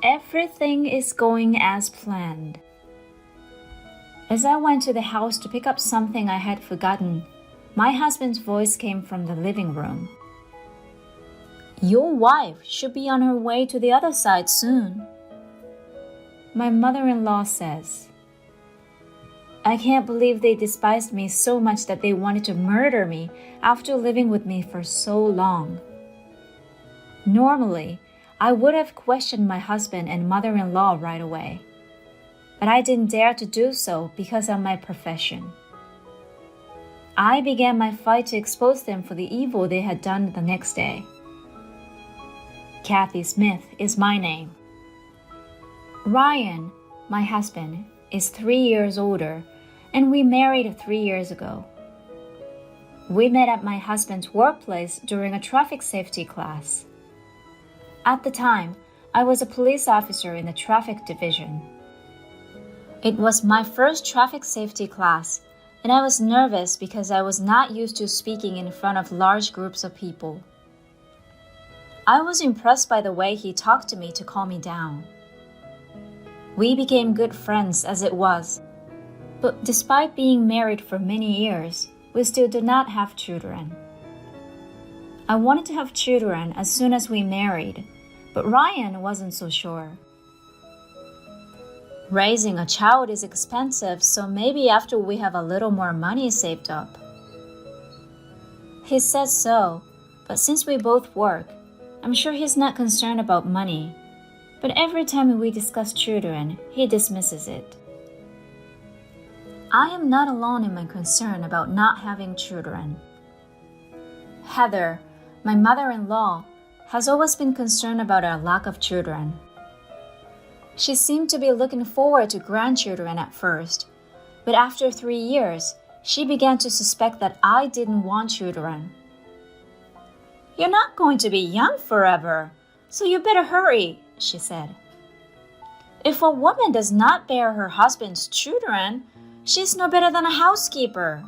Everything is going as planned. As I went to the house to pick up something I had forgotten, my husband's voice came from the living room. Your wife should be on her way to the other side soon. My mother-in-law says, I can't believe they despised me so much that they wanted to murder me after living with me for so long. Normally, I would have questioned my husband and mother-in-law right away, but I didn't dare to do so because of my profession. I began my fight to expose them for the evil they had done the next day. Kathy Smith is my name. Ryan, my husband, is 3 years older, and we married 3 years ago. We met at my husband's workplace during a traffic safety class. At the time, I was a police officer in the traffic division. It was my first traffic safety class, and I was nervous because I was not used to speaking in front of large groups of people. I was impressed by the way he talked to me to calm me down. We became good friends as it was, but despite being married for many years, we still did not have children. I wanted to have children as soon as we married, but Ryan wasn't so sure. Raising a child is expensive, so maybe after we have a little more money saved up. He said so, but since we both work, I'm sure he's not concerned about money. But every time we discuss children, he dismisses it. I am not alone in my concern about not having children. Heather, my mother-in-law, has always been concerned about our lack of children. She seemed to be looking forward to grandchildren at first, but after 3 years, she began to suspect that I didn't want children. You're not going to be young forever, so you better hurry, she said. If a woman does not bear her husband's children, she's no better than a housekeeper.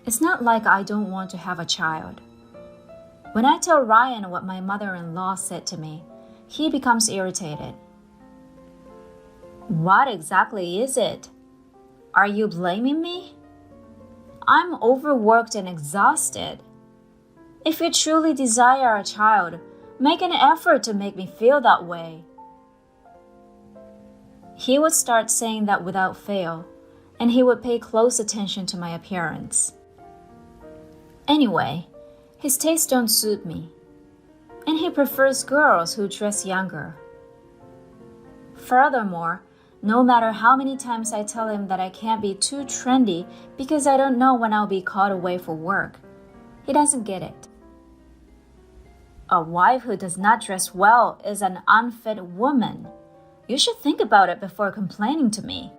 It's not like I don't want to have a child. When I tell Ryan what my mother-in-law said to me, he becomes irritated. What exactly is it? Are you blaming me? I'm overworked and exhausted. If you truly desire a child, make an effort to make me feel that way. He would start saying that without fail, and he would pay close attention to my appearance. Anyway, his tastes don't suit me, and he prefers girls who dress younger. Furthermore, no matter how many times I tell him that I can't be too trendy because I don't know when I'll be called away for work, he doesn't get it. A wife who does not dress well is an unfit woman. You should think about it before complaining to me.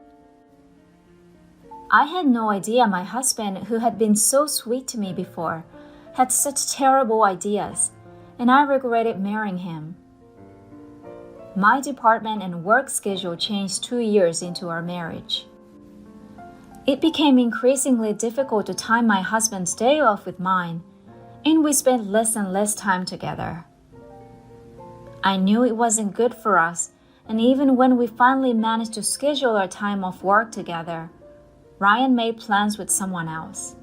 I had no idea my husband, who had been so sweet to me before, had such terrible ideas, and I regretted marrying him. My department and work schedule changed 2 years into our marriage. It became increasingly difficult to time my husband's day off with mine, and we spent less and less time together. I knew it wasn't good for us, and even when we finally managed to schedule our time off work together, Ryan made plans with someone else.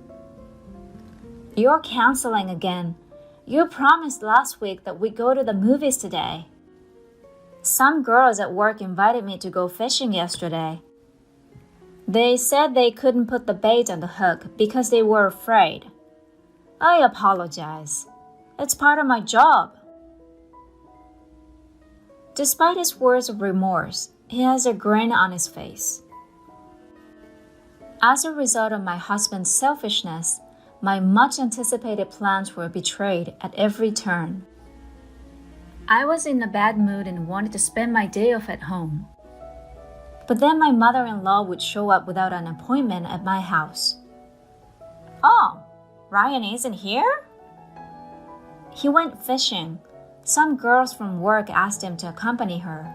You're canceling again. You promised last week that we'd go to the movies today. Some girls at work invited me to go fishing yesterday. They said they couldn't put the bait on the hook because they were afraid. I apologize. It's part of my job. Despite his words of remorse, he has a grin on his face. As a result of my husband's selfishness, my much-anticipated plans were betrayed at every turn. I was in a bad mood and wanted to spend my day off at home. But then my mother-in-law would show up without an appointment at my house. Oh, Ryan isn't here? He went fishing. Some girls from work asked him to accompany her.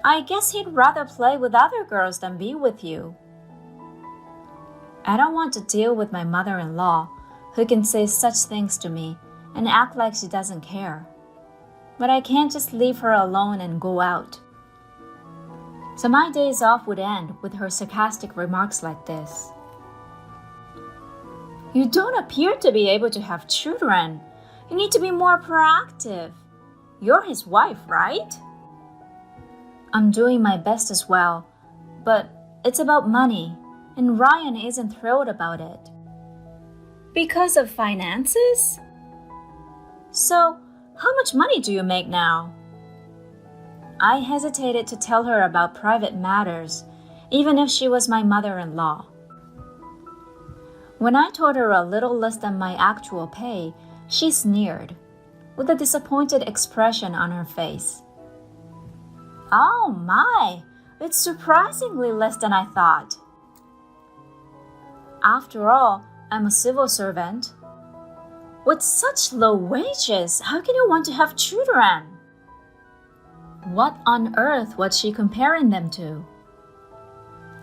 I guess he'd rather play with other girls than be with you. I don't want to deal with my mother-in-law, who can say such things to me and act like she doesn't care. but I can't just leave her alone and go out. So my days off would end with her sarcastic remarks like this. You don't appear to be able to have children. You need to be more proactive. You're his wife, right? I'm doing my best as well, but it's about money, and Ryan isn't thrilled about it. Because of finances? So, how much money do you make now? I hesitated to tell her about private matters, even if she was my mother-in-law. When I told her a little less than my actual pay, she sneered, with a disappointed expression on her face. Oh my, it's surprisingly less than I thought. After all, I'm a civil servant. With such low wages, how can you want to have children? What on earth was she comparing them to?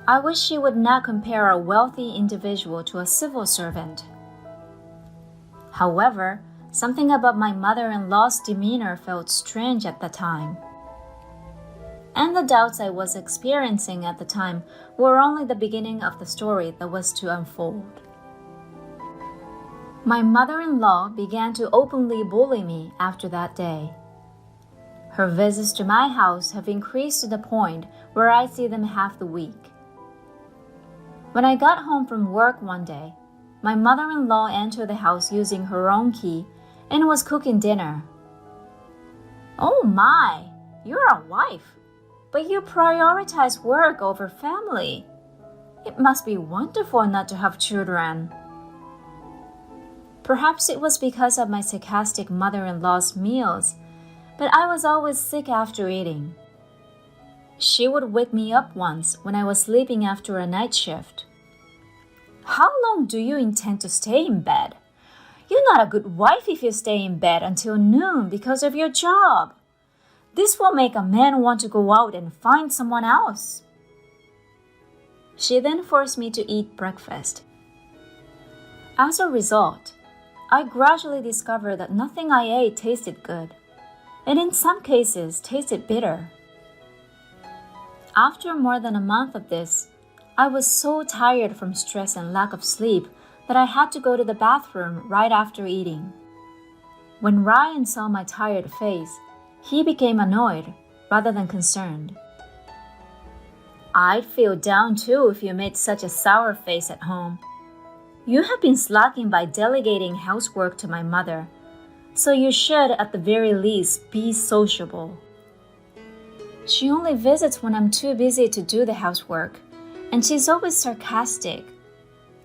I wish she would not compare a wealthy individual to a civil servant. However, something about my mother-in-law's demeanor felt strange at the time. And the doubts I was experiencing at the time were only the beginning of the story that was to unfold. My mother-in-law began to openly bully me after that day. Her visits to my house have increased to the point where I see them half the week. When I got home from work one day, my mother-in-law entered the house using her own key and was cooking dinner. Oh my, you're a wife, but you prioritize work over family. It must be wonderful not to have children. Perhaps it was because of my sarcastic mother-in-law's meals, but I was always sick after eating. She would wake me up once when I was sleeping after a night shift. How long do you intend to stay in bed? You're not a good wife if you stay in bed until noon because of your job. This will make a man want to go out and find someone else. She then forced me to eat breakfast. As a result, I gradually discovered that nothing I ate tasted good, and in some cases tasted bitter. After more than a month of this, I was so tired from stress and lack of sleep that I had to go to the bathroom right after eating. When Ryan saw my tired face, he became annoyed rather than concerned. I'd feel down too if you made such a sour face at home. You have been slacking by delegating housework to my mother, so you should at the very least be sociable. She only visits when I'm too busy to do the housework, and she's always sarcastic.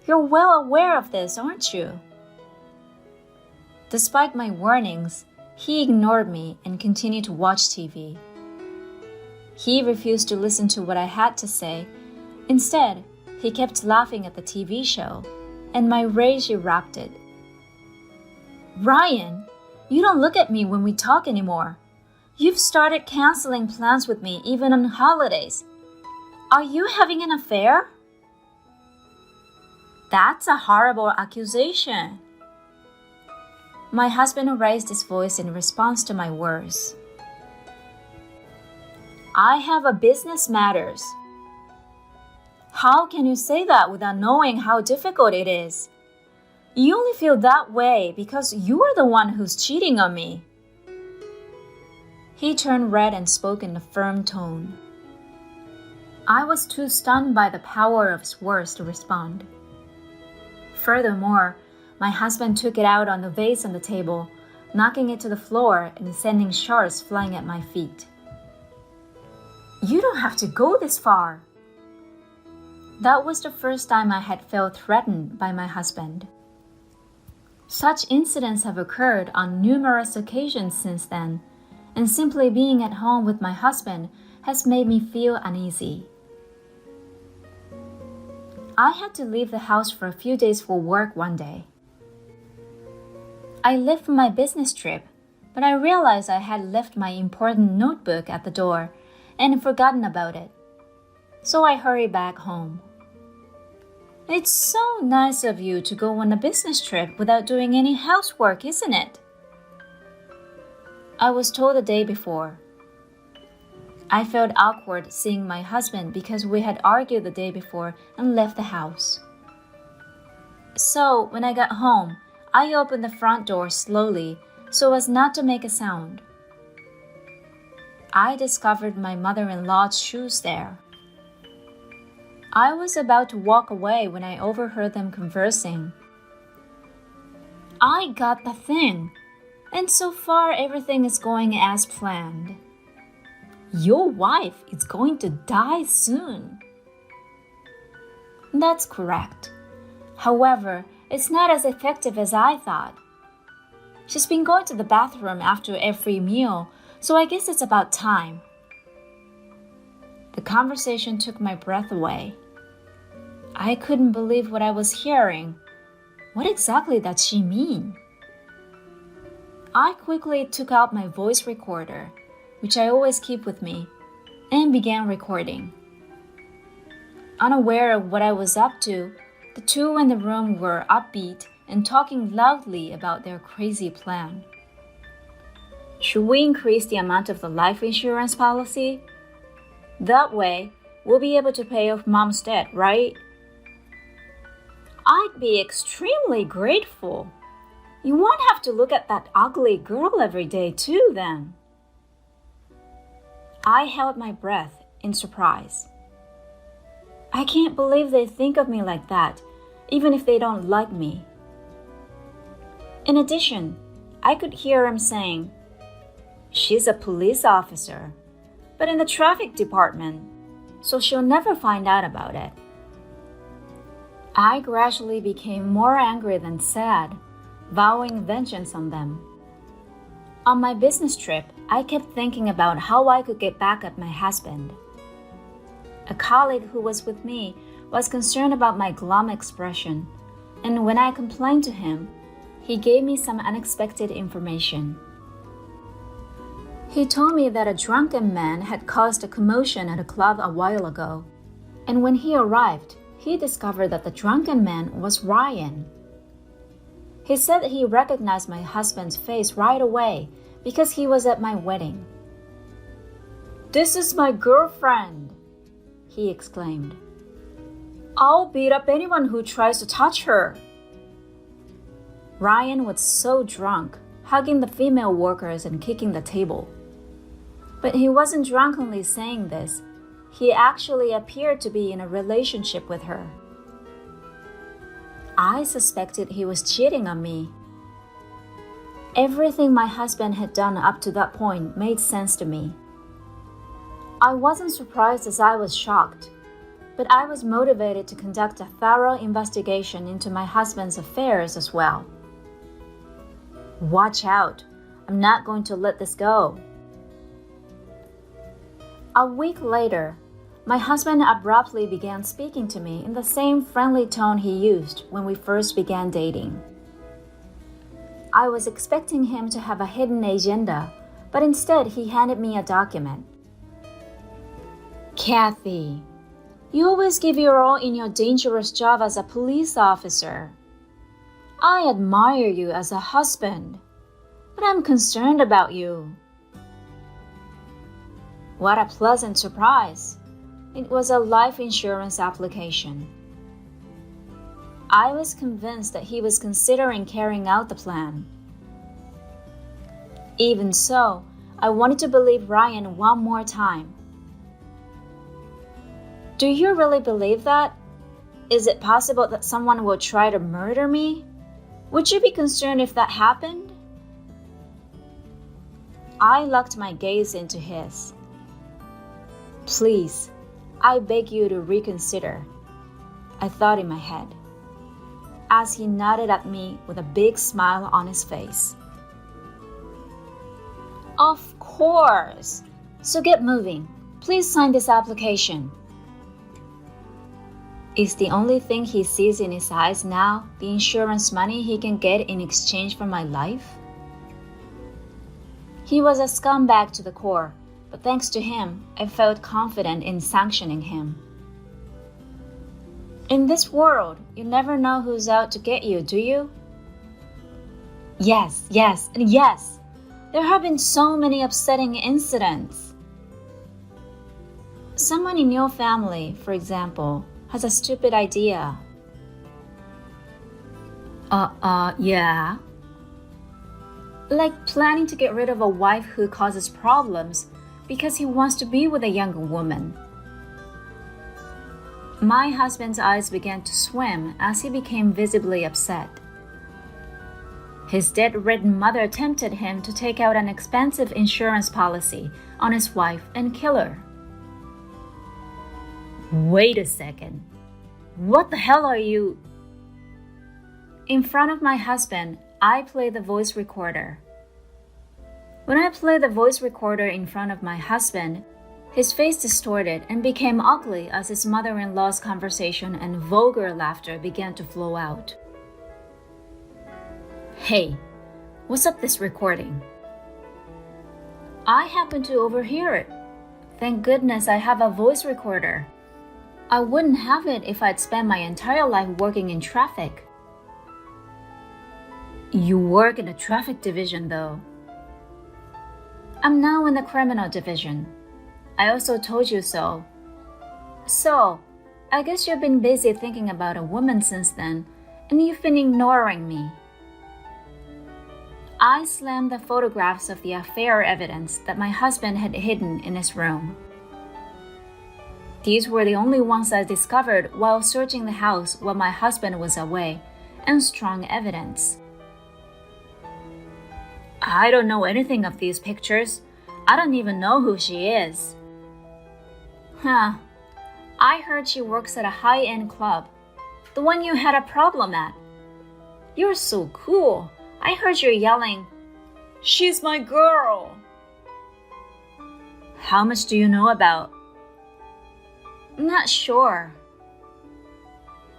You're well aware of this, aren't you? Despite my warnings, he ignored me and continued to watch TV. He refused to listen to what I had to say. Instead, he kept laughing at the TV show, and my rage erupted. Ryan, you don't look at me when we talk anymore. You've started canceling plans with me even on holidays. Are you having an affair? That's a horrible accusation. My husband raised his voice in response to my words. I have a business matters. How can you say that without knowing how difficult it is? You only feel that way because you're the one who's cheating on me. He turned red and spoke in a firm tone. I was too stunned by the power of his words to respond. Furthermore, my husband took it out on the vase on the table, knocking it to the floor and sending shards flying at my feet. You don't have to go this far. That was the first time I had felt threatened by my husband. Such incidents have occurred on numerous occasions since then, and simply being at home with my husband has made me feel uneasy. I had to leave the house for a few days for work one day. I left for my business trip, but I realized I had left my important notebook at the door and forgotten about it. So I hurried back home. It's so nice of you to go on a business trip without doing any housework, isn't it? I was told the day before. I felt awkward seeing my husband because we had argued the day before and left the house. So when I got home, I opened the front door slowly so as not to make a sound. I discovered my mother-in-law's shoes there. I was about to walk away when I overheard them conversing. I got the thing, and so far everything is going as planned. Your wife is going to die soon. That's correct. However, it's not as effective as I thought. She's been going to the bathroom after every meal, so I guess it's about time. The conversation took my breath away. I couldn't believe what I was hearing. What exactly does she mean? I quickly took out my voice recorder, which I always keep with me, and began recording. Unaware of what I was up to, the two in the room were upbeat and talking loudly about their crazy plan. Should we increase the amount of the life insurance policy? That way, we'll be able to pay off Mom's debt, right? I'd be extremely grateful. You won't have to look at that ugly girl every day too, then. I held my breath in surprise. I can't believe they think of me like that, even if they don't like me. In addition, I could hear him saying, "She's a police officer, but in the traffic department, so she'll never find out about it." I gradually became more angry than sad, vowing vengeance on them. On my business trip, I kept thinking about how I could get back at my husband. A colleague who was with me was concerned about my glum expression, and when I complained to him, he gave me some unexpected information. He told me that a drunken man had caused a commotion at a club a while ago, and when he arrived, he discovered that the drunken man was Ryan. He said that he recognized my husband's face right away because he was at my wedding. "This is my girlfriend," he exclaimed. "I'll beat up anyone who tries to touch her." Ryan was so drunk, hugging the female workers and kicking the table. But he wasn't drunkenly saying this. He actually appeared to be in a relationship with her. I suspected he was cheating on me. Everything my husband had done up to that point made sense to me. I wasn't surprised as I was shocked, but I was motivated to conduct a thorough investigation into my husband's affairs as well. Watch out, I'm not going to let this go. A week later, my husband abruptly began speaking to me in the same friendly tone he used when we first began dating. I was expecting him to have a hidden agenda, but instead he handed me a document. "Kathy, you always give your all in your dangerous job as a police officer. I admire you as a husband, but I'm concerned about you." What a pleasant surprise. It was a life insurance application. I was convinced that he was considering carrying out the plan. Even so, I wanted to believe Ryan one more time. "Do you really believe that? Is it possible that someone will try to murder me? Would you be concerned if that happened?" I locked my gaze into his. "Please, I beg you to reconsider," I thought in my head, as he nodded at me with a big smile on his face. "Of course. So get moving. Please sign this application." Is the only thing he sees in his eyes now the insurance money he can get in exchange for my life? He was a scumbag to the core, but thanks to him, I felt confident in sanctioning him. In this world, you never know who's out to get you, do you? Yes, and yes. There have been so many upsetting incidents. Someone in your family, for example, has a stupid idea. Yeah. Like planning to get rid of a wife who causes problems because he wants to be with a younger woman. My husband's eyes began to swim as he became visibly upset. His debt-ridden mother tempted him to take out an expensive insurance policy on his wife and kill her. Wait a second. What the hell are you? In front of my husband, I play the voice recorder. When I play the voice recorder in front of my husband, his face distorted and became ugly as his mother-in-law's conversation and vulgar laughter began to flow out. Hey, what's up this recording? I happened to overhear it. Thank goodness I have a voice recorder. I wouldn't have it if I'd spent my entire life working in traffic. You work in the traffic division, though. I'm now in the criminal division. I also told you so. So, I guess you've been busy thinking about a woman since then, and you've been ignoring me. I slammed the photographs of the affair evidence that my husband had hidden in his room. These were the only ones I discovered while searching the house while my husband was away, and strong evidence. I don't know anything of these pictures. I don't even know who she is. I heard she works at a high-end club, the one you had a problem at. You're so cool. I heard you yelling, "She's my girl." How much do you know about? Not sure.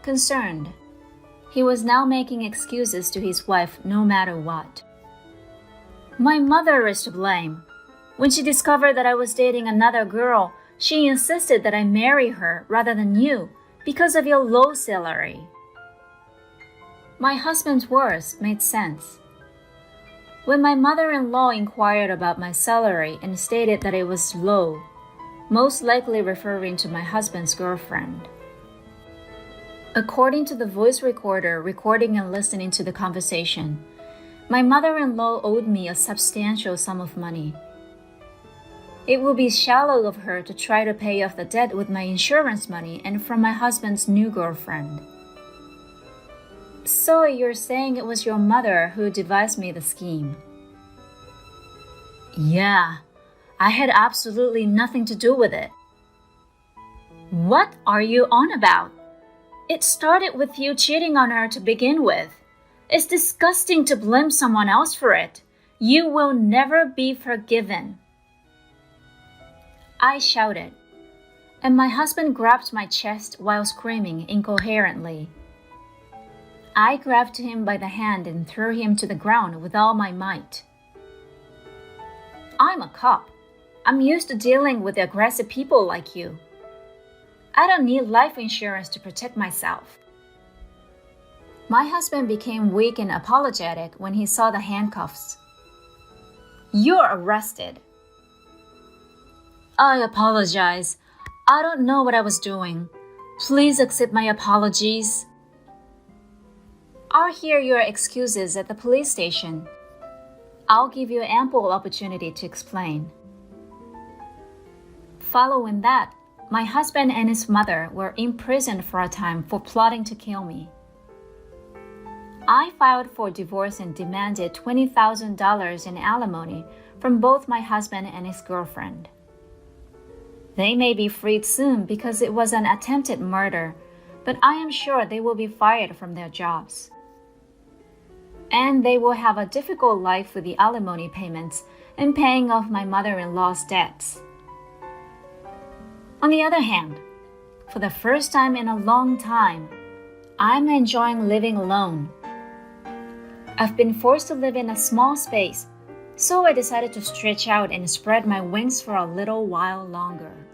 Concerned. He was now making excuses to his wife no matter what. My mother is to blame. When she discovered that I was dating another girl, she insisted that I marry her rather than you because of your low salary. My husband's words made sense. When my mother-in-law inquired about my salary and stated that it was low, most likely referring to my husband's girlfriend. According to the voice recorder recording and listening to the conversation, my mother-in-law owed me a substantial sum of money. It would be shallow of her to try to pay off the debt with my insurance money and from my husband's new girlfriend. So you're saying it was your mother who devised me the scheme? Yeah, I had absolutely nothing to do with it. What are you on about? It started with you cheating on her to begin with. It's disgusting to blame someone else for it. You will never be forgiven. I shouted, and my husband grabbed my chest while screaming incoherently. I grabbed him by the hand and threw him to the ground with all my might. I'm a cop. I'm used to dealing with aggressive people like you. I don't need life insurance to protect myself. My husband became weak and apologetic when he saw the handcuffs. You're arrested. I apologize. I don't know what I was doing. Please accept my apologies. I'll hear your excuses at the police station. I'll give you ample opportunity to explain. Following that, my husband and his mother were imprisoned for a time for plotting to kill me. I filed for divorce and demanded $20,000 in alimony from both my husband and his girlfriend. They may be freed soon because it was an attempted murder, but I am sure they will be fired from their jobs. And they will have a difficult life with the alimony payments and paying off my mother-in-law's debts. On the other hand, for the first time in a long time, I'm enjoying living alone. I've been forced to live in a small space, so I decided to stretch out and spread my wings for a little while longer.